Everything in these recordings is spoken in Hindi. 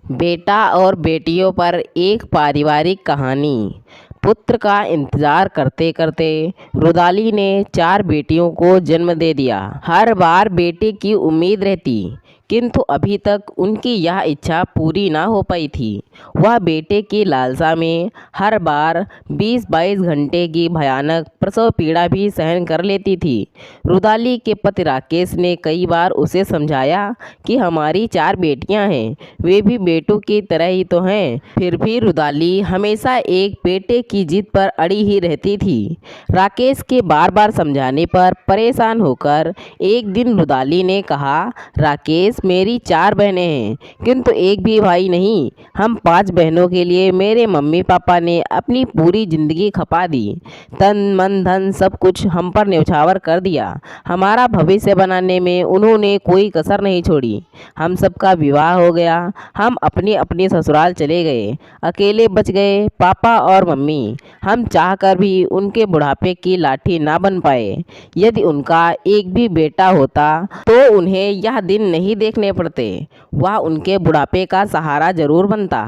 बेटा और बेटियों पर एक पारिवारिक कहानी। पुत्र का इंतजार करते करते रुदाली ने 4 बेटियों को जन्म दे दिया। हर बार बेटे की उम्मीद रहती, किंतु अभी तक उनकी यह इच्छा पूरी ना हो पाई थी। वह बेटे की लालसा में हर बार 20-22 घंटे की भयानक प्रसव पीड़ा भी सहन कर लेती थी। रुदाली के पति राकेश ने कई बार उसे समझाया कि हमारी 4 बेटियां हैं, वे भी बेटों की तरह ही तो हैं। फिर भी रुदाली हमेशा एक बेटे की जिद पर अड़ी ही रहती थी। राकेश के बार बार समझाने पर परेशान होकर एक दिन रुदाली ने कहा, राकेश, मेरी 4 बहनें हैं, किंतु एक भी भाई नहीं। हम 5 बहनों के लिए मेरे मम्मी पापा ने अपनी पूरी जिंदगी खपा दी। तन मन धन सब कुछ हम पर न्यौछावर कर दिया। हमारा भविष्य बनाने में उन्होंने कोई कसर नहीं छोड़ी। हम सबका विवाह हो गया, हम अपनी अपनी ससुराल चले गए, अकेले बच गए पापा और मम्मी। हम चाहकर भी उनके बुढ़ापे की लाठी ना बन पाए। यदि उनका एक भी बेटा होता तो उन्हें यह दिन नहीं देखने पड़ते। वह उनके बुढ़ापे का सहारा जरूर बनता।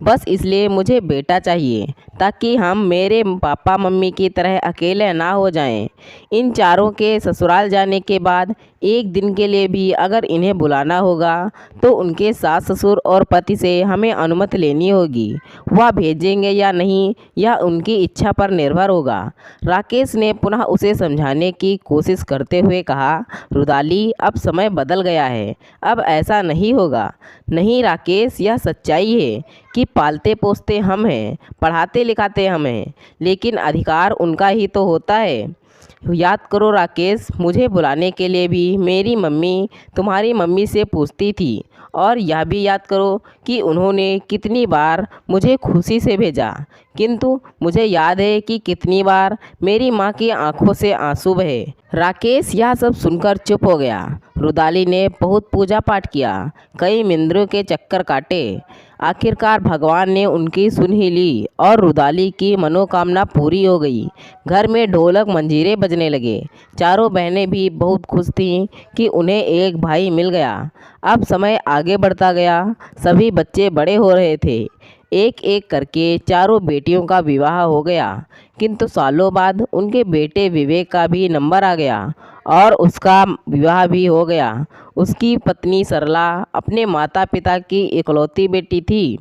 बस इसलिए मुझे बेटा चाहिए, ताकि हम मेरे पापा मम्मी की तरह अकेले ना हो जाएं। इन चारों के ससुराल जाने के बाद एक दिन के लिए भी अगर इन्हें बुलाना होगा तो उनके सास ससुर और पति से हमें अनुमति लेनी होगी। वह भेजेंगे या नहीं, यह उनकी इच्छा पर निर्भर होगा। राकेश ने पुनः उसे समझाने की कोशिश करते हुए कहा, रुदाली, अब समय बदल गया है, अब ऐसा नहीं होगा। नहीं राकेश, यह सच्चाई है कि पालते पोसते हम हैं, पढ़ाते लिखाते हम हैं, लेकिन अधिकार उनका ही तो होता है। याद करो राकेश, मुझे बुलाने के लिए भी मेरी मम्मी तुम्हारी मम्मी से पूछती थी, और यह भी याद करो कि उन्होंने कितनी बार मुझे खुशी से भेजा, किंतु मुझे याद है कि कितनी बार मेरी माँ की आंखों से आंसू बहे। राकेश यह सब सुनकर चुप हो गया। रुदाली ने बहुत पूजा पाठ किया, कई मंदिरों के चक्कर काटे। आखिरकार भगवान ने उनकी सुन ही ली और रुदाली की मनोकामना पूरी हो गई। घर में ढोलक मंजीरे बजने लगे। चारों बहनें भी बहुत खुश थीं कि उन्हें एक भाई मिल गया। अब समय आगे बढ़ता गया, सभी बच्चे बड़े हो रहे थे। एक एक करके चारों बेटियों का विवाह हो गया, किंतु सालों बाद उनके बेटे विवेक का भी नंबर आ गया और उसका विवाह भी हो गया। उसकी पत्नी सरला अपने माता पिता की इकलौती बेटी थी।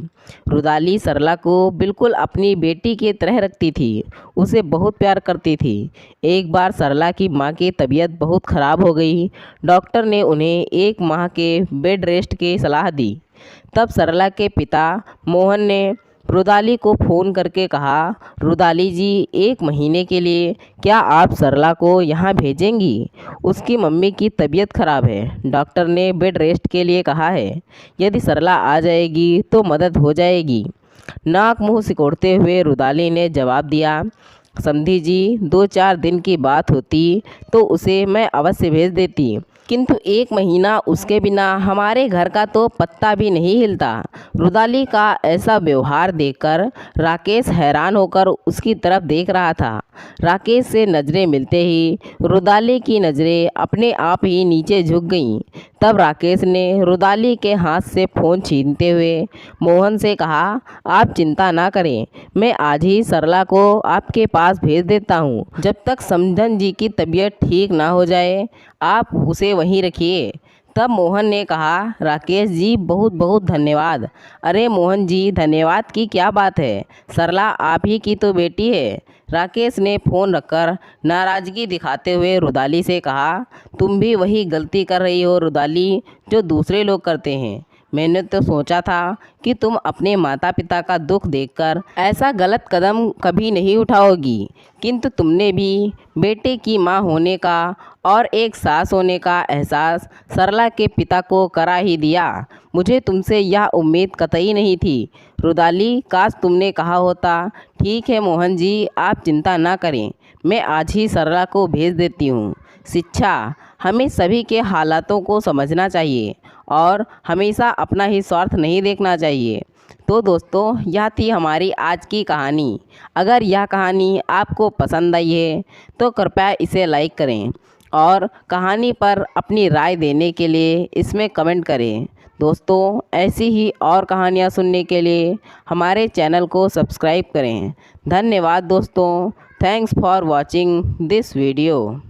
रुदाली सरला को बिल्कुल अपनी बेटी की तरह रखती थी, उसे बहुत प्यार करती थी। एक बार सरला की माँ की तबीयत बहुत ख़राब हो गई। डॉक्टर ने उन्हें 1 माह के बेड रेस्ट की सलाह दी। तब सरला के पिता मोहन ने रुदाली को फ़ोन करके कहा, रुदाली जी, 1 महीने के लिए क्या आप सरला को यहाँ भेजेंगी? उसकी मम्मी की तबीयत खराब है, डॉक्टर ने बेड रेस्ट के लिए कहा है। यदि सरला आ जाएगी तो मदद हो जाएगी। नाक मुंह सिकोड़ते हुए रुदाली ने जवाब दिया, समधी जी, 2-4 दिन की बात होती तो उसे मैं अवश्य भेज देती, किंतु 1 महीना उसके बिना हमारे घर का तो पत्ता भी नहीं हिलता। रुदाली का ऐसा व्यवहार देखकर राकेश हैरान होकर उसकी तरफ देख रहा था। राकेश से नज़रें मिलते ही रुदाली की नज़रें अपने आप ही नीचे झुक गईं। तब राकेश ने रुदाली के हाथ से फ़ोन छीनते हुए मोहन से कहा, आप चिंता ना करें, मैं आज ही सरला को आपके पास भेज देता हूँ। जब तक समधन जी की तबीयत ठीक ना हो जाए आप उसे वहीं रखिए। तब मोहन ने कहा, राकेश जी, बहुत बहुत धन्यवाद। अरे मोहन जी, धन्यवाद की क्या बात है, सरला आप ही की तो बेटी है। राकेश ने फ़ोन रखकर नाराज़गी दिखाते हुए रुदाली से कहा, तुम भी वही गलती कर रही हो रुदाली, जो दूसरे लोग करते हैं। मैंने तो सोचा था कि तुम अपने माता पिता का दुख देखकर ऐसा गलत कदम कभी नहीं उठाओगी, किंतु तुमने भी बेटे की माँ होने का और एक सास होने का एहसास सरला के पिता को करा ही दिया। मुझे तुमसे यह उम्मीद कतई नहीं थी रुदाली, काश तुमने कहा होता। ठीक है मोहन जी, आप चिंता ना करें, मैं आज ही सरला को भेज देती हूँ। शिक्षा, हमें सभी के हालातों को समझना चाहिए और हमेशा अपना ही स्वार्थ नहीं देखना चाहिए। तो दोस्तों, यह थी हमारी आज की कहानी। अगर यह कहानी आपको पसंद आई है तो कृपया इसे लाइक करें और कहानी पर अपनी राय देने के लिए इसमें कमेंट करें। दोस्तों ऐसी ही और कहानियाँ सुनने के लिए हमारे चैनल को सब्सक्राइब करें। धन्यवाद दोस्तों। Thanks for watching this video.